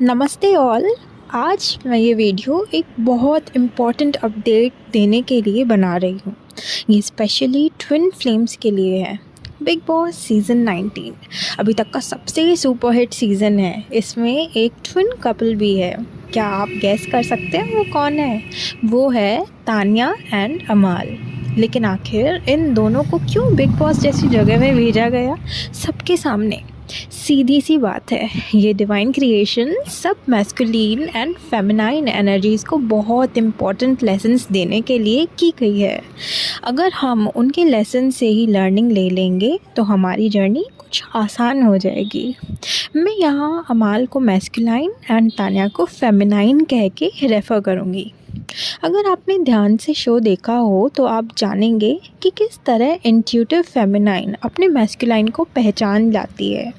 नमस्ते ऑल। आज मैं ये वीडियो एक बहुत इम्पॉर्टेंट अपडेट देने के लिए बना रही हूँ। ये स्पेशली ट्विन फ्लेम्स के लिए है। बिग बॉस सीज़न 19 अभी तक का सबसे सुपरहिट सीज़न है। इसमें एक ट्विन कपल भी है। क्या आप गैस कर सकते हैं वो कौन है? वो है तान्या एंड अमाल। लेकिन आखिर इन दोनों को क्यों बिग बॉस जैसी जगह में भेजा गया सबके सामने? सीधी सी बात है, ये डिवाइन क्रिएशन सब मैस्कुलिन एंड फेमिनाइन एनर्जीज़ को बहुत इम्पॉर्टेंट लेसन्स देने के लिए की गई है। अगर हम उनके लेसन से ही लर्निंग ले लेंगे तो हमारी जर्नी कुछ आसान हो जाएगी। मैं यहाँ अमाल को मैस्कुलाइन एंड तान्या को फेमिनाइन कह के रेफ़र करूँगी। अगर आपने ध्यान से शो देखा हो तो आप जानेंगे कि किस तरह इंट्यूटिव फेमिनाइन अपने मैस्कुलाइन को पहचान लाती है।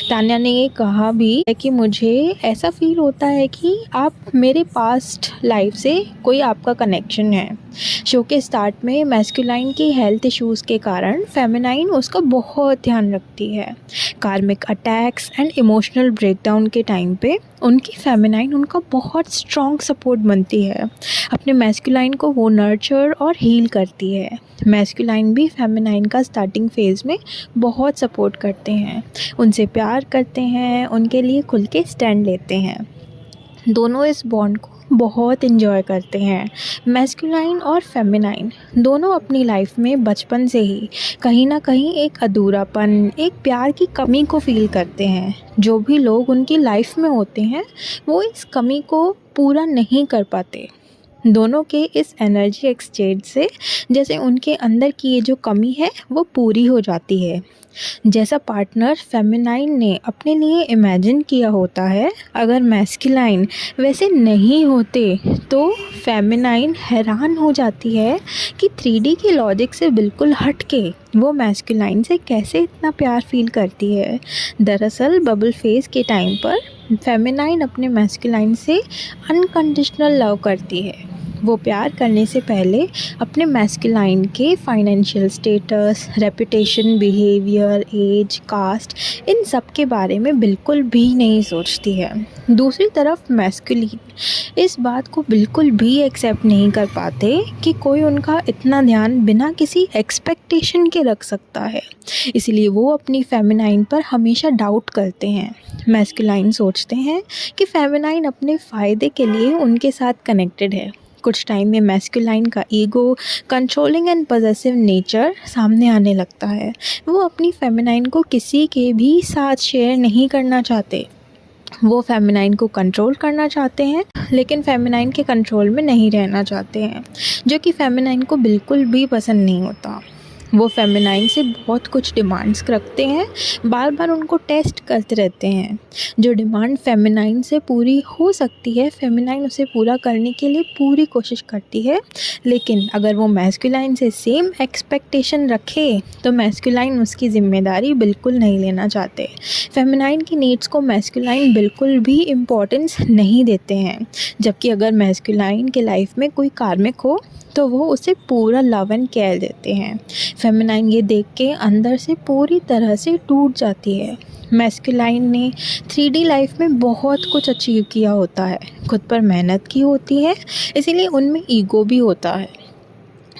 तान्या ने ये कहा भी है कि मुझे ऐसा फील होता है कि आप मेरे पास्ट लाइफ से कोई आपका कनेक्शन है। शो के स्टार्ट में मैस्कुलाइन की हेल्थ इश्यूज़ के कारण फेमिनाइन उसका बहुत ध्यान रखती है। कार्मिक अटैक्स एंड इमोशनल ब्रेकडाउन के टाइम पे उनकी फेमिनाइन उनका बहुत स्ट्रॉन्ग सपोर्ट बनती है। अपने मैस्कुलाइन को वो नर्चर और हील करती है। मैस्कुलाइन भी फेमिनाइन का स्टार्टिंग फेज़ में बहुत सपोर्ट करते हैं, उनसे प्यार करते हैं, उनके लिए खुल के स्टैंड लेते हैं। दोनों इस बॉन्ड को बहुत इन्जॉय करते हैं। मैस्कुलाइन और फेमिनाइन दोनों अपनी लाइफ में बचपन से ही कहीं ना कहीं एक अधूरापन, एक प्यार की कमी को फील करते हैं। जो भी लोग उनकी लाइफ में होते हैं वो इस कमी को पूरा नहीं कर पाते। दोनों के इस एनर्जी एक्सचेंज से जैसे उनके अंदर की ये जो कमी है वो पूरी हो जाती है। जैसा पार्टनर फेमिनाइन ने अपने लिए इमेजिन किया होता है, अगर मैस्कुलाइन वैसे नहीं होते तो फेमिनाइन हैरान हो जाती है कि 3D के लॉजिक से बिल्कुल हट के वो मैस्कुलाइन से कैसे इतना प्यार फील करती है। दरअसल बबल फेज के टाइम पर फेमिनाइन अपने मैस्कुलाइन से अनकंडीशनल लव करती है। वो प्यार करने से पहले अपने मैस्कुलाइन के financial status, reputation, behaviour, age, caste, इन सब के बारे में बिल्कुल भी नहीं सोचती है। दूसरी तरफ मैस्कुलिन इस बात को बिल्कुल भी एक्सेप्ट नहीं कर पाते कि कोई उनका इतना ध्यान बिना किसी एक्सपेक्टेशन के रख सकता है। इसलिए वो अपनी फेमिनाइन पर हमेशा डाउट करते हैं। मैस्कुलाइन सोचते हैं कि फेमिनाइन अपने फ़ायदे के लिए उनके साथ कनेक्टेड है। कुछ टाइम में मैस्कुलाइन का ego, controlling and possessive nature सामने आने लगता है। वो अपनी फेमिनाइन को किसी के भी साथ शेयर नहीं करना चाहते। वो फेमिनाइन को कंट्रोल करना चाहते हैं लेकिन फेमिनाइन के कंट्रोल में नहीं रहना चाहते हैं, जो कि फेमिनाइन को बिल्कुल भी पसंद नहीं होता। वो फेमिनाइन से बहुत कुछ डिमांड्स रखते हैं, बार बार उनको टेस्ट करते रहते हैं। जो डिमांड फेमिनाइन से पूरी हो सकती है फेमिनाइन उसे पूरा करने के लिए पूरी कोशिश करती है, लेकिन अगर वो मैस्कुलाइन से सेम एक्सपेक्टेशन रखे तो मैस्कुलाइन उसकी ज़िम्मेदारी बिल्कुल नहीं लेना चाहते। फेमिनाइन की नीड्स को मैस्कुलाइन बिल्कुल भी इम्पोर्टेंस नहीं देते हैं, जबकि अगर मैस्कुलाइन के लाइफ में कोई कार्मिक हो तो वो उसे पूरा लव एंड केयर देते हैं। फेमिनाइन ये देख के अंदर से पूरी तरह से टूट जाती है। मैस्कुलाइन ने 3D लाइफ में बहुत कुछ अचीव किया होता है, खुद पर मेहनत की होती है, इसीलिए उनमें ईगो भी होता है।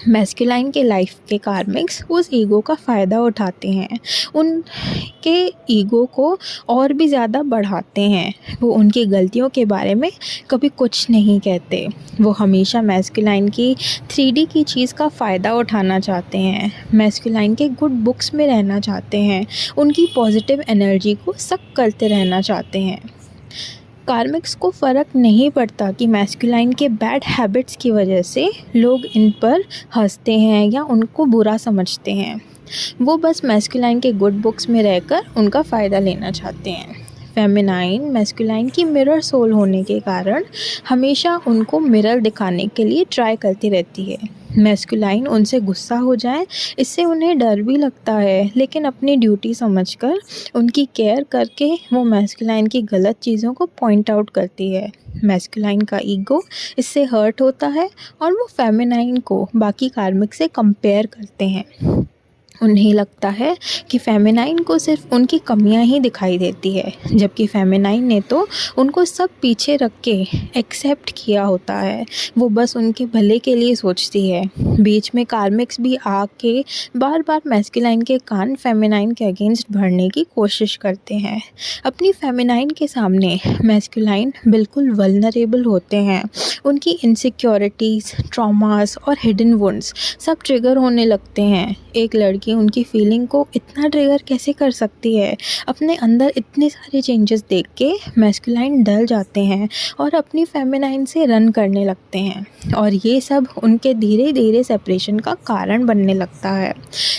मैस्कुलाइन के लाइफ के कार्मिक्स उस ईगो का फ़ायदा उठाते हैं, उनके ईगो को और भी ज़्यादा बढ़ाते हैं। वो उनकी गलतियों के बारे में कभी कुछ नहीं कहते। वो हमेशा मैस्कुलाइन की 3D की चीज़ का फ़ायदा उठाना चाहते हैं, मैस्कुलाइन के गुड बुक्स में रहना चाहते हैं, उनकी पॉजिटिव एनर्जी को सक करते रहना चाहते हैं। कार्मिक्स को फ़र्क नहीं पड़ता कि मैस्कुलाइन के बैड हैबिट्स की वजह से लोग इन पर हंसते हैं या उनको बुरा समझते हैं। वो बस मैस्कुलाइन के गुड बुक्स में रहकर उनका फ़ायदा लेना चाहते हैं। फेमिनाइन मैस्कुलाइन की मिरर सोल होने के कारण हमेशा उनको मिरर दिखाने के लिए ट्राई करती रहती है। मैस्कुलाइन उनसे गुस्सा हो जाए इससे उन्हें डर भी लगता है, लेकिन अपनी ड्यूटी समझकर उनकी केयर करके वो मैस्कुलाइन की गलत चीज़ों को पॉइंट आउट करती है। मैस्कुलाइन का ईगो इससे हर्ट होता है और वो फेमिनाइन को बाकी कार्मिक से कंपेयर करते हैं। उन्हें लगता है कि फेमिनाइन को सिर्फ उनकी कमियां ही दिखाई देती है, जबकि फेमिनाइन ने तो उनको सब पीछे रख के एक्सेप्ट किया होता है। वो बस उनके भले के लिए सोचती है। बीच में कार्मिक्स भी आके बार बार मैस्कुलाइन के कान फेमिनाइन के अगेंस्ट भरने की कोशिश करते हैं। अपनी फेमिनाइन के सामने मैस्कुलाइन बिल्कुल वल्नरेबल होते हैं। उनकी इनसिक्योरिटीज़, ट्रॉमास और हिडन वुंड्स सब ट्रिगर होने लगते हैं। एक लड़की उनकी फीलिंग को इतना ट्रिगर कैसे कर सकती है? अपने अंदर इतने सारे चेंजेस देख के मैस्कुलाइन डल जाते हैं और अपनी फेमिनाइन से रन करने लगते हैं, और ये सब उनके धीरे धीरे सेपरेशन का कारण बनने लगता है।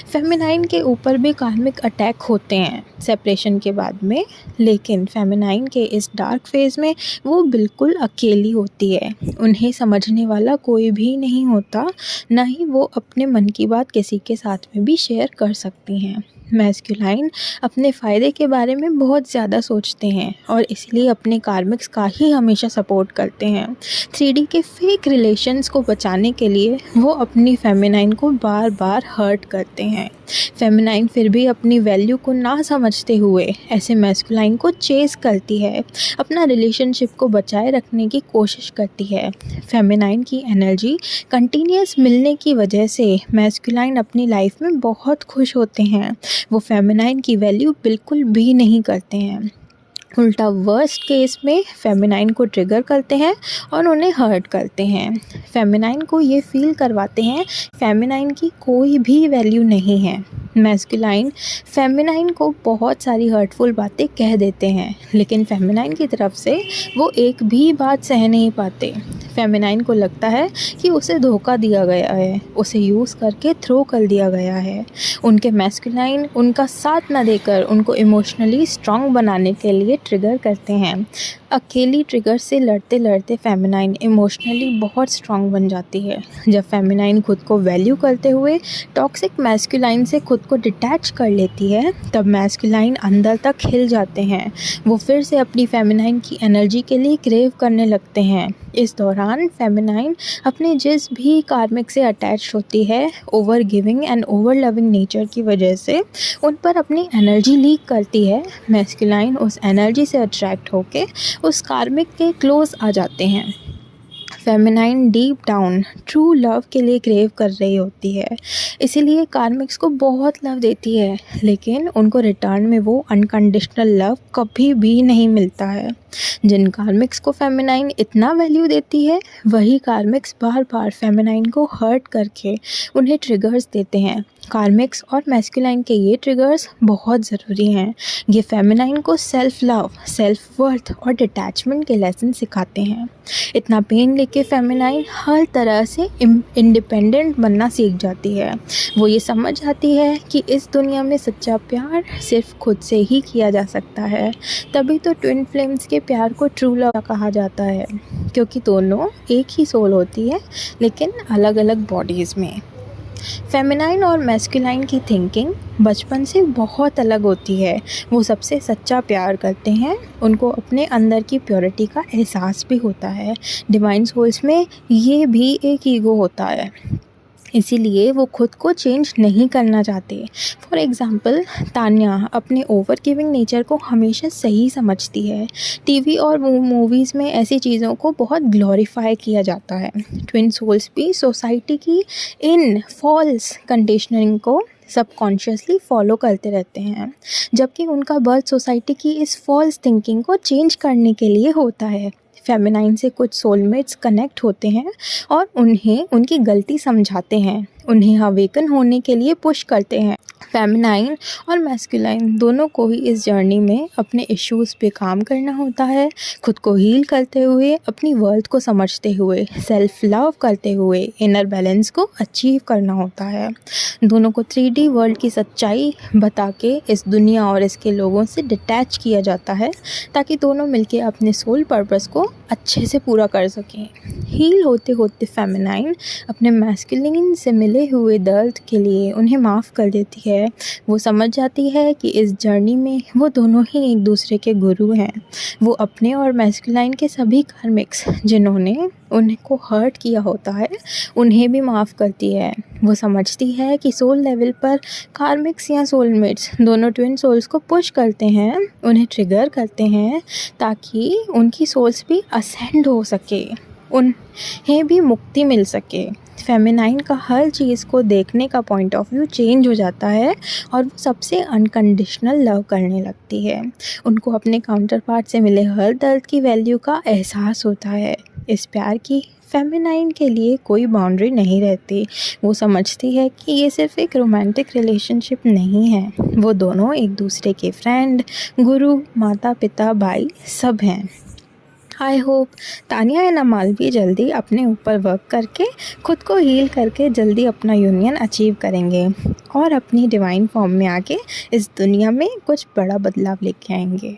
फेमिनाइन के ऊपर भी कार्मिक अटैक होते हैं सेपरेशन के बाद में, लेकिन फेमिनाइन के इस डार्क फेज में वो बिल्कुल अकेली होती है। उन्हें समझने वाला कोई भी नहीं होता, ना ही वो अपने मन की बात किसी के साथ में भी शेयर कर सकती हैं। मैस्कुलाइन अपने फ़ायदे के बारे में बहुत ज़्यादा सोचते हैं और इसलिए अपने कार्मिक्स का ही हमेशा सपोर्ट करते हैं। 3D के फेक रिलेशंस को बचाने के लिए वो अपनी फेमिनाइन को बार बार हर्ट करते हैं। फेमिनाइन फिर भी अपनी वैल्यू को ना समझते हुए ऐसे मैस्कुलाइन को चेस करती है, अपना रिलेशनशिप को बचाए रखने की कोशिश करती है। फेमिनाइन की एनर्जी कंटिन्यूस मिलने की वजह से मैस्कुलाइन अपनी लाइफ में बहुत खुश होते हैं। वो फेमिनाइन की वैल्यू बिल्कुल भी नहीं करते हैं, उल्टा वर्स्ट केस में फेमिनाइन को ट्रिगर करते हैं और उन्हें हर्ट करते हैं। फेमिनाइन को ये फील करवाते हैं फेमिनाइन की कोई भी वैल्यू नहीं है। मैस्कुलाइन फेमिनाइन को बहुत सारी हर्टफुल बातें कह देते हैं, लेकिन फेमिनाइन की तरफ से वो एक भी बात सह नहीं पाते। फेमिनाइन को लगता है कि उसे धोखा दिया गया है, उसे यूज़ करके थ्रो कर दिया गया है। उनके मैस्कुलाइन उनका साथ न देकर उनको इमोशनली स्ट्रॉन्ग बनाने के लिए ट्रिगर करते हैं। अकेली ट्रिगर से लड़ते लड़ते फेमिनाइन इमोशनली बहुत स्ट्रॉन्ग बन जाती है। जब फेमिनाइन खुद को वैल्यू करते हुए टॉक्सिक मैस्कुलाइन से खुद को डिटैच कर लेती है, तब मैस्कुलाइन अंदर तक हिल जाते हैं। वो फिर से अपनी फेमिनाइन की एनर्जी के लिए क्रेव करने लगते हैं। इस दौरान फेमिनाइन अपने जिस भी कार्मिक से अटैच होती है, over giving and over loving nature की वजह से उन पर अपनी एनर्जी लीक करती है। मैस्कुलाइन उस एनर्जी से अट्रैक्ट होके उस कार्मिक के क्लोज आ जाते हैं। Feminine deep down true love के लिए क्रेव कर रही होती है, इसीलिए कार्मिक्स को बहुत लव देती है, लेकिन उनको रिटर्न में वो अनकंडीशनल लव कभी भी नहीं मिलता है। जिन कार्मिक्स को फेमिनाइन इतना वैल्यू देती है, वही कार्मिक्स बार बार फेमिनाइन को हर्ट करके उन्हें ट्रिगर्स देते हैं। कार्मिक्स और मैस्कुलाइन के ये ट्रिगर्स बहुत ज़रूरी हैं। ये फेमिनाइन को सेल्फ लव, सेल्फ वर्थ और डिटैचमेंट के लेसन सिखाते हैं। इतना पेन लेके फेमिनाइन हर तरह से इंडिपेंडेंट बनना सीख जाती है। वो ये समझ जाती है कि इस दुनिया में सच्चा प्यार सिर्फ खुद से ही किया जा सकता है। तभी तो ट्विन फ्लेम्स के प्यार को ट्रू लव कहा जाता है, क्योंकि दोनों एक ही सोल होती है, लेकिन अलग अलग बॉडीज़ में। फेमिनाइन और मैस्कुलाइन की थिंकिंग बचपन से बहुत अलग होती है। वो सबसे सच्चा प्यार करते हैं, उनको अपने अंदर की प्योरिटी का एहसास भी होता है। डिवाइन सोल्स में ये भी एक ईगो होता है, इसीलिए वो खुद को चेंज नहीं करना चाहते। फॉर एग्ज़ाम्पल, तान्या अपने ओवर गिविंग नेचर को हमेशा सही समझती है। टीवी और मूवीज़ में ऐसी चीज़ों को बहुत ग्लोरीफाई किया जाता है। ट्विन सोल्स भी सोसाइटी की इन फॉल्स कंडीशनिंग को सबकॉन्शियसली फॉलो करते रहते हैं, जबकि उनका बर्थ सोसाइटी की इस फॉल्स थिंकिंग को चेंज करने के लिए होता है। फेमिनाइन से कुछ सोलमेट्स कनेक्ट होते हैं और उन्हें उनकी गलती समझाते हैं, उन्हें अवेकन होने के लिए पुश करते हैं। फेमिनाइन और मैस्कुलाइन दोनों को ही इस जर्नी में अपने इश्यूज़ पे काम करना होता है, खुद को हील करते हुए, अपनी वर्थ को समझते हुए, सेल्फ लव करते हुए इनर बैलेंस को अचीव करना होता है। दोनों को 3D वर्ल्ड की सच्चाई बता के इस दुनिया और इसके लोगों से डिटैच किया जाता है, ताकि दोनों मिलके अपने सोल पर्पस को अच्छे से पूरा कर सकें। हील होते होते फेमिनाइन अपने मैस्कुलिन से मिले हुए दर्द के लिए उन्हें माफ़ कर देती है। वो समझ जाती है कि इस जर्नी में वो दोनों ही एक दूसरे के गुरु हैं। वो अपने और मैस्कुलाइन के सभी कार्मिक्स जिन्होंने उनको हर्ट किया होता है, उन्हें भी माफ़ करती है। वो समझती है कि सोल लेवल पर कार्मिक्स या सोलमेट्स दोनों ट्विन सोल्स को पुश करते हैं, उन्हें ट्रिगर करते हैं ताकि उनकी सोल्स भी असेंड हो सके, उन्हें भी मुक्ति मिल सके। फेमिनाइन का हर चीज़ को देखने का पॉइंट ऑफ व्यू चेंज हो जाता है और वो सबसे अनकंडीशनल लव करने लगती है। उनको अपने काउंटर पार्ट से मिले हर दर्द की वैल्यू का एहसास होता है। इस प्यार की फेमिनाइन के लिए कोई बाउंड्री नहीं रहती। वो समझती है कि ये सिर्फ एक रोमांटिक रिलेशनशिप नहीं है, वो दोनों एक दूसरे के फ्रेंड, गुरु, माता पिता, भाई सब हैं। आई होप तानिया एंड अमाल भी जल्दी अपने ऊपर वर्क करके खुद को हील करके जल्दी अपना यूनियन अचीव करेंगे और अपनी डिवाइन फॉर्म में आके इस दुनिया में कुछ बड़ा बदलाव लेके आएंगे।